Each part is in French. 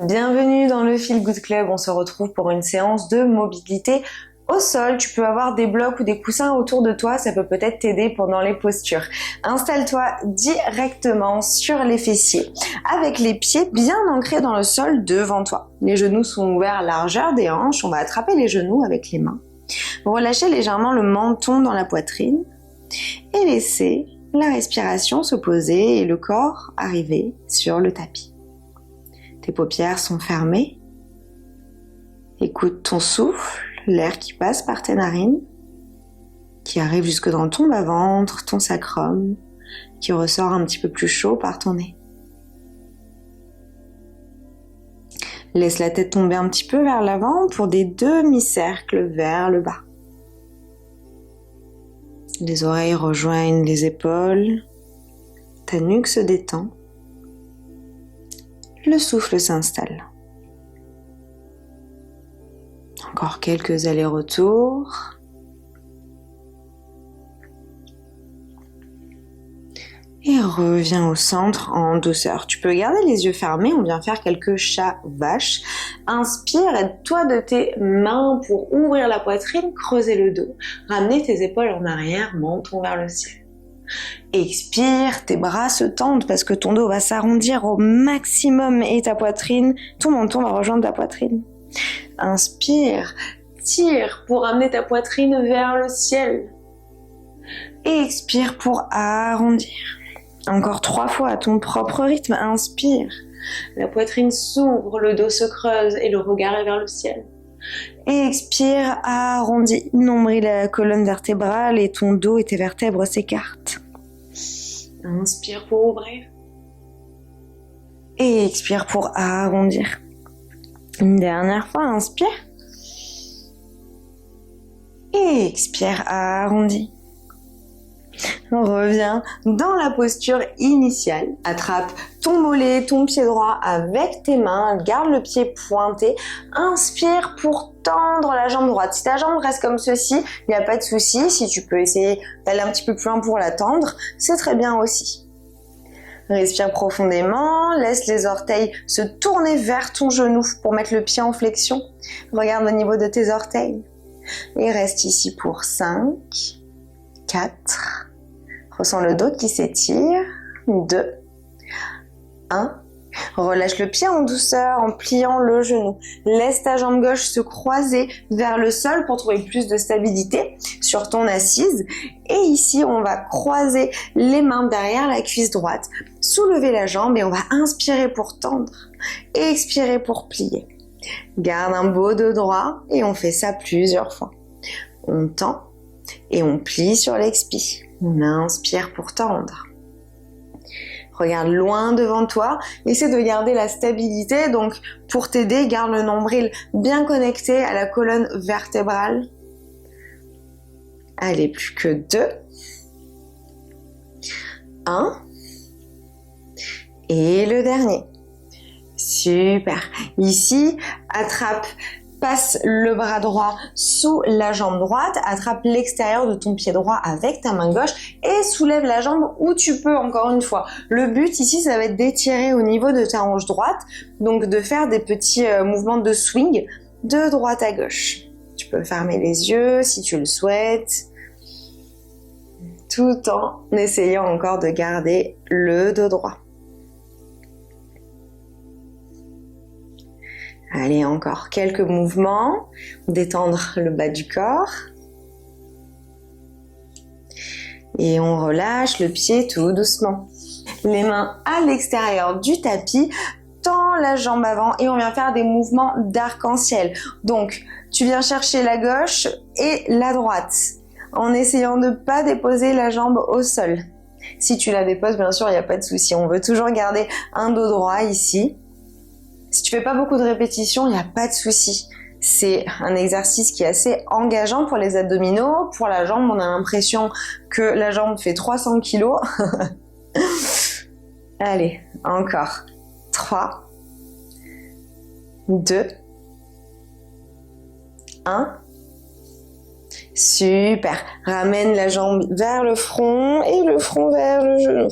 Bienvenue dans le Feel Good Club, on se retrouve pour une séance de mobilité au sol. Tu peux avoir des blocs ou des coussins autour de toi, ça peut peut-être t'aider pendant les postures. Installe-toi directement sur les fessiers, avec les pieds bien ancrés dans le sol devant toi. Les genoux sont ouverts à largeur des hanches, on va attraper les genoux avec les mains. Relâchez légèrement le menton dans la poitrine et laissez la respiration se poser et le corps arriver sur le tapis. Tes paupières sont fermées. Écoute ton souffle, l'air qui passe par tes narines, qui arrive jusque dans ton bas-ventre, ton sacrum, qui ressort un petit peu plus chaud par ton nez. Laisse la tête tomber un petit peu vers l'avant pour des demi-cercles vers le bas. Les oreilles rejoignent les épaules, ta nuque se détend. Le souffle s'installe. Encore quelques allers-retours. Et reviens au centre en douceur. Tu peux garder les yeux fermés, on vient faire quelques chats-vaches. Inspire, aide-toi de tes mains pour ouvrir la poitrine, creuser le dos. Ramener tes épaules en arrière, menton vers le ciel. Expire, tes bras se tendent parce que ton dos va s'arrondir au maximum et ta poitrine, ton menton va rejoindre ta poitrine. Inspire, tire pour amener ta poitrine vers le ciel. Et expire pour arrondir. Encore 3 fois à ton propre rythme, inspire. La poitrine s'ouvre, le dos se creuse et le regard est vers le ciel. Et expire, arrondis, nombril la colonne vertébrale et ton dos et tes vertèbres s'écartent. Inspire pour ouvrir. Et expire pour arrondir. Une dernière fois, inspire. Et expire, arrondis. Reviens dans la posture initiale. Attrape ton mollet, ton pied droit avec tes mains. Garde le pied pointé. Inspire pour tendre la jambe droite. Si ta jambe reste comme ceci, il n'y a pas de souci. Si tu peux essayer d'aller un petit peu plus loin pour la tendre, c'est très bien aussi. Respire profondément. Laisse les orteils se tourner vers ton genou pour mettre le pied en flexion. Regarde au niveau de tes orteils. Et reste ici pour 5, 4... Ressens le dos qui s'étire. 2, 1. Relâche le pied en douceur en pliant le genou. Laisse ta jambe gauche se croiser vers le sol pour trouver plus de stabilité sur ton assise. Et ici, on va croiser les mains derrière la cuisse droite. Soulever la jambe et on va inspirer pour tendre et expirer pour plier. Garde un beau dos droit et on fait ça plusieurs fois. On tend et on plie sur l'expi. On inspire pour tendre. Regarde loin devant toi. Essaie de garder la stabilité. Donc, pour t'aider, garde le nombril bien connecté à la colonne vertébrale. Allez, plus que 2. 1. Et le dernier. Super. Ici, passe le bras droit sous la jambe droite, attrape l'extérieur de ton pied droit avec ta main gauche et soulève la jambe où tu peux encore une fois. Le but ici, ça va être d'étirer au niveau de ta hanche droite, donc de faire des petits mouvements de swing de droite à gauche. Tu peux fermer les yeux si tu le souhaites, tout en essayant encore de garder le dos droit. Allez, encore quelques mouvements. Détendre le bas du corps. Et on relâche le pied tout doucement. Les mains à l'extérieur du tapis. Tends la jambe avant et on vient faire des mouvements d'arc-en-ciel. Donc, tu viens chercher la gauche et la droite en essayant de ne pas déposer la jambe au sol. Si tu la déposes, bien sûr, il n'y a pas de souci. On veut toujours garder un dos droit ici. Si tu fais pas beaucoup de répétitions, il n'y a pas de souci. C'est un exercice qui est assez engageant pour les abdominaux. Pour la jambe, on a l'impression que la jambe fait 300 kilos. Allez, encore. 3, 2, 1. Super. Ramène la jambe vers le front et le front vers le genou.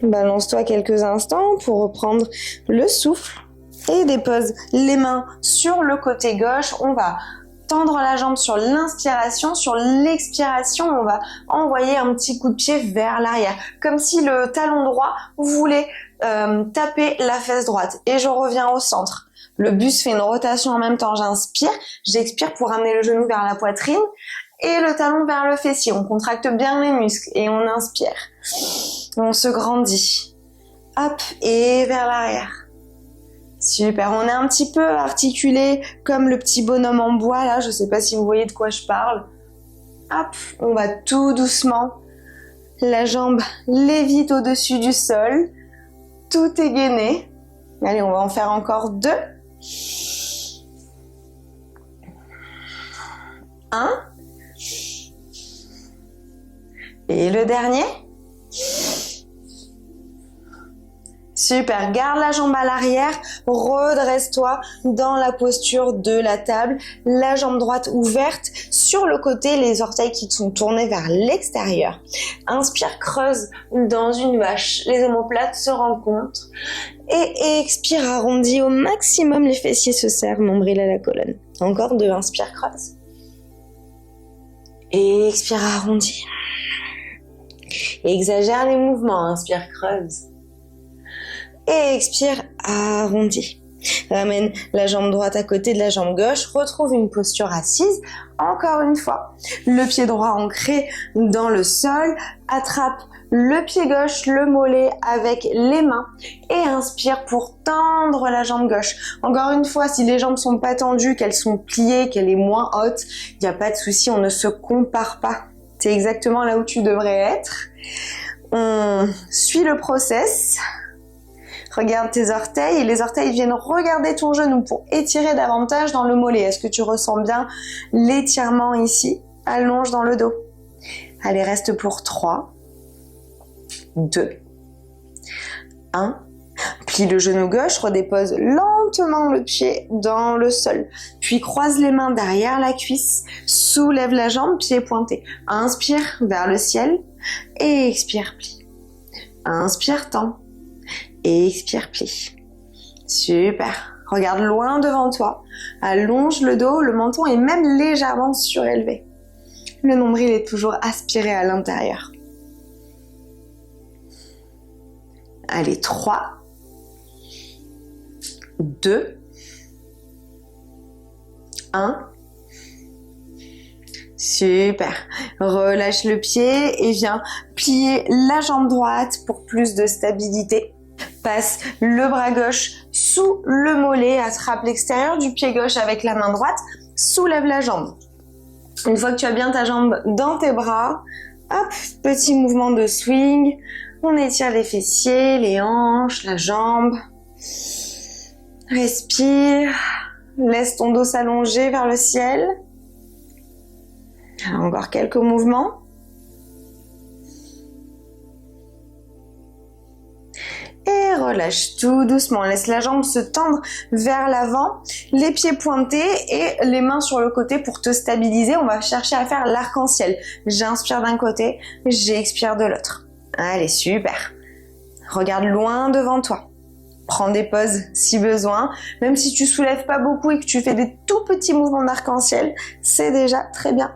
Balance-toi quelques instants pour reprendre le souffle. Et dépose les mains sur le côté gauche. On va tendre la jambe sur l'inspiration. Sur l'expiration, on va envoyer un petit coup de pied vers l'arrière. Comme si le talon droit voulait taper la fesse droite. Et je reviens au centre. Le buste fait une rotation en même temps. J'inspire, j'expire pour amener le genou vers la poitrine et le talon vers le fessier. On contracte bien les muscles et on inspire. On se grandit. Hop, et vers l'arrière. Super, on est un petit peu articulé comme le petit bonhomme en bois là, je sais pas si vous voyez de quoi je parle. Hop, on va tout doucement. La jambe lévite au-dessus du sol. Tout est gainé. Allez, on va en faire encore 2. 1. Et le dernier. Super, garde la jambe à l'arrière, redresse-toi dans la posture de la table, la jambe droite ouverte, sur le côté, les orteils qui sont tournés vers l'extérieur. Inspire, creuse dans une vache, les omoplates se rencontrent. Et expire, arrondis au maximum, les fessiers se serrent, nombril à la colonne. Encore 2, inspire, creuse. Et expire, arrondis. Exagère les mouvements, inspire, creuse. Et expire, arrondi. Ramène la jambe droite à côté de la jambe gauche. Retrouve une posture assise. Encore une fois. Le pied droit ancré dans le sol. Attrape le pied gauche, le mollet avec les mains. Et inspire pour tendre la jambe gauche. Encore une fois, si les jambes sont pas tendues, qu'elles sont pliées, qu'elle est moins haute, il n'y a pas de souci, on ne se compare pas. C'est exactement là où tu devrais être. On suit le process. Regarde tes orteils et les orteils viennent regarder ton genou pour étirer davantage dans le mollet. Est-ce que tu ressens bien l'étirement ici? Allonge dans le dos. Allez, reste pour 3, 2, 1. Plie le genou gauche, redépose lentement le pied dans le sol. Puis croise les mains derrière la cuisse, soulève la jambe, pied pointé. Inspire vers le ciel et expire, plie. Inspire, tends. Et expire, plie. Super. Regarde loin devant toi. Allonge le dos, le menton est même légèrement surélevé. Le nombril est toujours aspiré à l'intérieur. Allez, 3, 2, 1. Super. Relâche le pied et viens plier la jambe droite pour plus de stabilité. Passe le bras gauche sous le mollet, attrape l'extérieur du pied gauche avec la main droite, soulève la jambe. Une fois que tu as bien ta jambe dans tes bras, hop, petit mouvement de swing, on étire les fessiers, les hanches, la jambe. Respire, laisse ton dos s'allonger vers le ciel. Alors, encore quelques mouvements. Et relâche tout doucement. Laisse la jambe se tendre vers l'avant, les pieds pointés et les mains sur le côté pour te stabiliser. On va chercher à faire l'arc-en-ciel. J'inspire d'un côté, j'expire de l'autre. Allez, super. Regarde loin devant toi. Prends des pauses si besoin. Même si tu soulèves pas beaucoup et que tu fais des tout petits mouvements d'arc-en-ciel, c'est déjà très bien.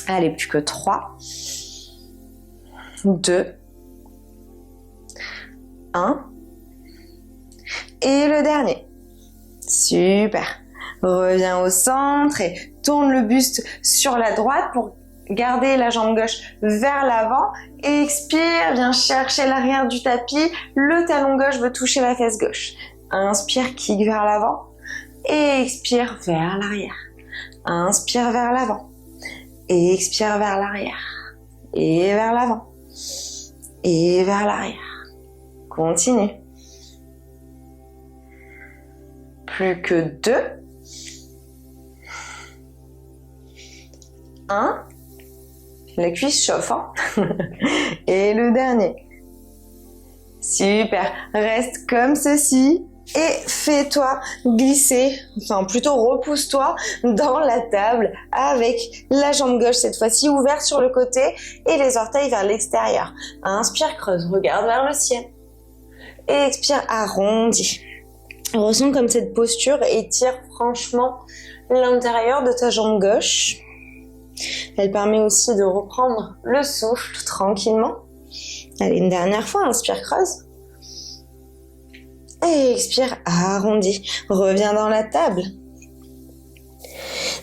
Allez, plus que 3, 2, 1. Et le dernier. Super. Reviens au centre et tourne le buste sur la droite pour garder la jambe gauche vers l'avant. Expire, viens chercher l'arrière du tapis. Le talon gauche veut toucher la fesse gauche. Inspire, kick vers l'avant. Et expire vers l'arrière. Inspire vers l'avant. Et expire vers l'arrière. Et vers l'avant. Et vers l'arrière. Continue. Plus que 2. 1. La cuisse chauffe, hein. Et le dernier. Super. Reste comme ceci. Et fais-toi glisser, enfin plutôt repousse-toi dans la table avec la jambe gauche cette fois-ci ouverte sur le côté et les orteils vers l'extérieur. Inspire, creuse, regarde vers le ciel. Et expire, arrondis. Ressens comme cette posture étire franchement l'intérieur de ta jambe gauche. Elle permet aussi de reprendre le souffle tranquillement. Allez, une dernière fois, inspire, creuse. Et expire, arrondi. Reviens dans la table.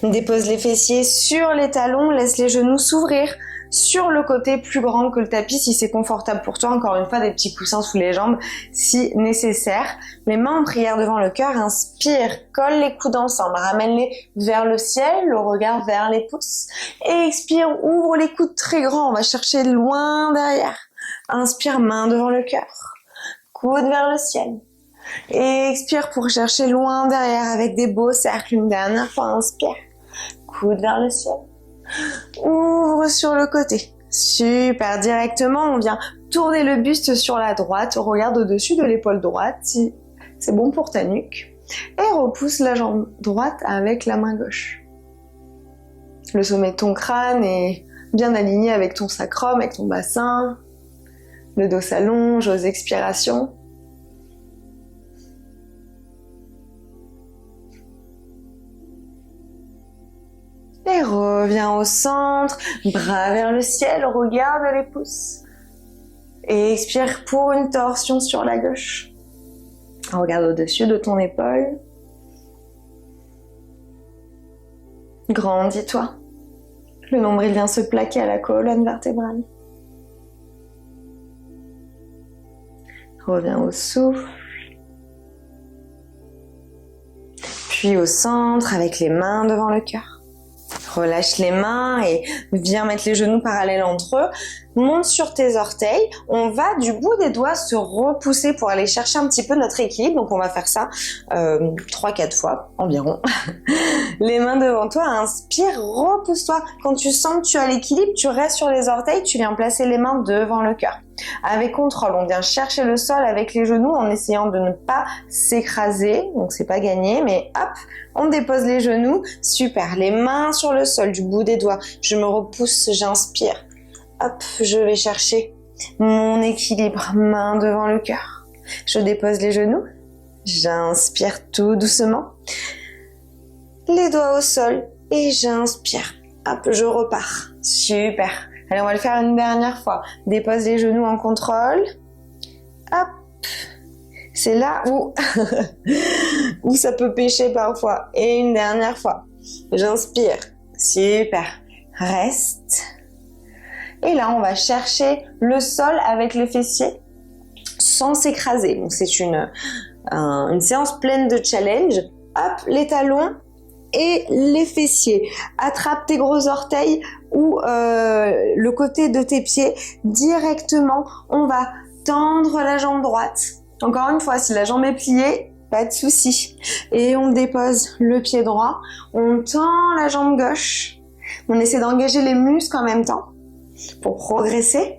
Dépose les fessiers sur les talons, laisse les genoux s'ouvrir sur le côté plus grand que le tapis si c'est confortable pour toi. Encore une fois, des petits coussins sous les jambes si nécessaire. Les mains en prière devant le cœur, inspire, colle les coudes ensemble, ramène-les vers le ciel, le regard vers les pouces. Et expire, ouvre les coudes très grands, on va chercher loin derrière. Inspire, main devant le cœur, coude vers le ciel. Et expire pour chercher loin derrière avec des beaux cercles. Une dernière fois, inspire, coude vers le ciel. Ouvre sur le côté. Super, directement, on vient tourner le buste sur la droite. Regarde au-dessus de l'épaule droite si c'est bon pour ta nuque. Et repousse la jambe droite avec la main gauche. Le sommet de ton crâne est bien aligné avec ton sacrum, avec ton bassin. Le dos s'allonge aux expirations. Et reviens au centre, bras vers le ciel, regarde les pouces. Et expire pour une torsion sur la gauche. Regarde au-dessus de ton épaule. Grandis-toi. Le nombril vient se plaquer à la colonne vertébrale. Reviens au souffle. Puis au centre avec les mains devant le cœur. Relâche les mains et viens mettre les genoux parallèles entre eux. Monte sur tes orteils. On va du bout des doigts se repousser pour aller chercher un petit peu notre équilibre. Donc on va faire ça 3-4 fois environ. Les mains devant toi, inspire, repousse-toi. Quand tu sens que tu as l'équilibre, tu restes sur les orteils, tu viens placer les mains devant le cœur. Avec contrôle, on vient chercher le sol avec les genoux en essayant de ne pas s'écraser. Donc c'est pas gagné, mais hop, on dépose les genoux. Super, les mains sur le sol du bout des doigts. Je me repousse, j'inspire. Hop, je vais chercher mon équilibre, main devant le cœur. Je dépose les genoux. J'inspire tout doucement. Les doigts au sol et j'inspire. Hop, je repars. Super. Allez, on va le faire une dernière fois. Dépose les genoux en contrôle. Hop. C'est là où ça peut pêcher parfois. Et une dernière fois. J'inspire. Super. Reste. Et là, on va chercher le sol avec les fessiers sans s'écraser. Donc, c'est une séance pleine de challenge. Hop, les talons et les fessiers. Attrape tes gros orteils ou le côté de tes pieds directement. On va tendre la jambe droite. Encore une fois, si la jambe est pliée, pas de souci. Et on dépose le pied droit. On tend la jambe gauche. On essaie d'engager les muscles en même temps pour progresser.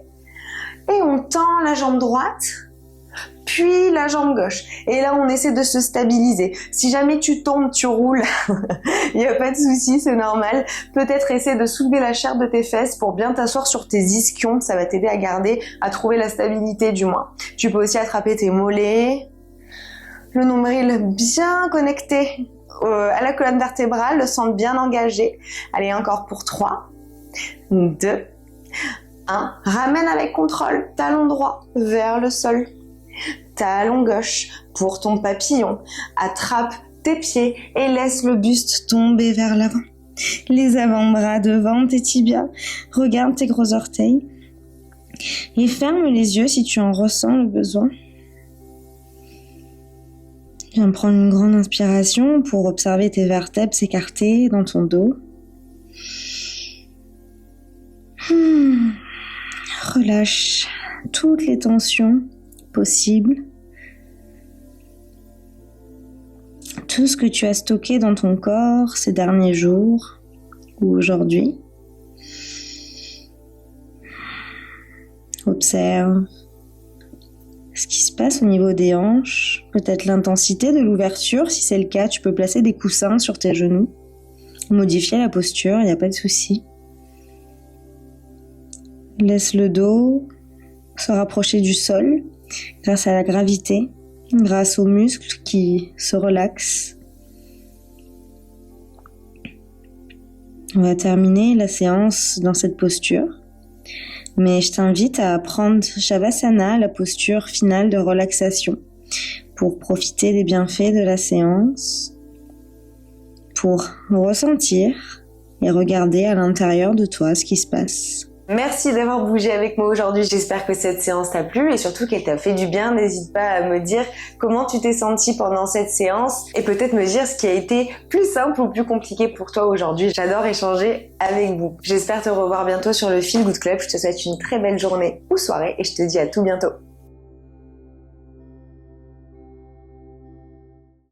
Et on tend la jambe droite, puis la jambe gauche. Et là, on essaie de se stabiliser. Si jamais tu tombes, tu roules, il n'y a pas de souci, c'est normal. Peut-être essaie de soulever la chair de tes fesses pour bien t'asseoir sur tes ischions. Ça va t'aider à garder, à trouver la stabilité du moins. Tu peux aussi attraper tes mollets, le nombril bien connecté à la colonne vertébrale, le centre bien engagé. Allez, encore pour 3, 2, 1. Ramène avec contrôle, talon droit vers le sol. Talon gauche pour ton papillon. Attrape tes pieds et laisse le buste tomber vers l'avant. Les avant-bras devant tes tibias. Regarde tes gros orteils. Et ferme les yeux si tu en ressens le besoin. Viens prendre une grande inspiration pour observer tes vertèbres s'écarter dans ton dos. Relâche toutes les tensions possibles. Tout ce que tu as stocké dans ton corps ces derniers jours ou aujourd'hui. Observe ce qui se passe au niveau des hanches, peut-être l'intensité de l'ouverture. Si c'est le cas, tu peux placer des coussins sur tes genoux, modifier la posture, il n'y a pas de souci. Laisse le dos se rapprocher du sol grâce à la gravité grâce aux muscles qui se relaxent. On va terminer la séance dans cette posture, mais je t'invite à prendre Shavasana, la posture finale de relaxation, pour profiter des bienfaits de la séance, pour ressentir et regarder à l'intérieur de toi ce qui se passe. Merci d'avoir bougé avec moi aujourd'hui, j'espère que cette séance t'a plu et surtout qu'elle t'a fait du bien. N'hésite pas à me dire comment tu t'es senti pendant cette séance et peut-être me dire ce qui a été plus simple ou plus compliqué pour toi aujourd'hui. J'adore échanger avec vous. J'espère te revoir bientôt sur le Feel Good Club. Je te souhaite une très belle journée ou soirée et je te dis à tout bientôt.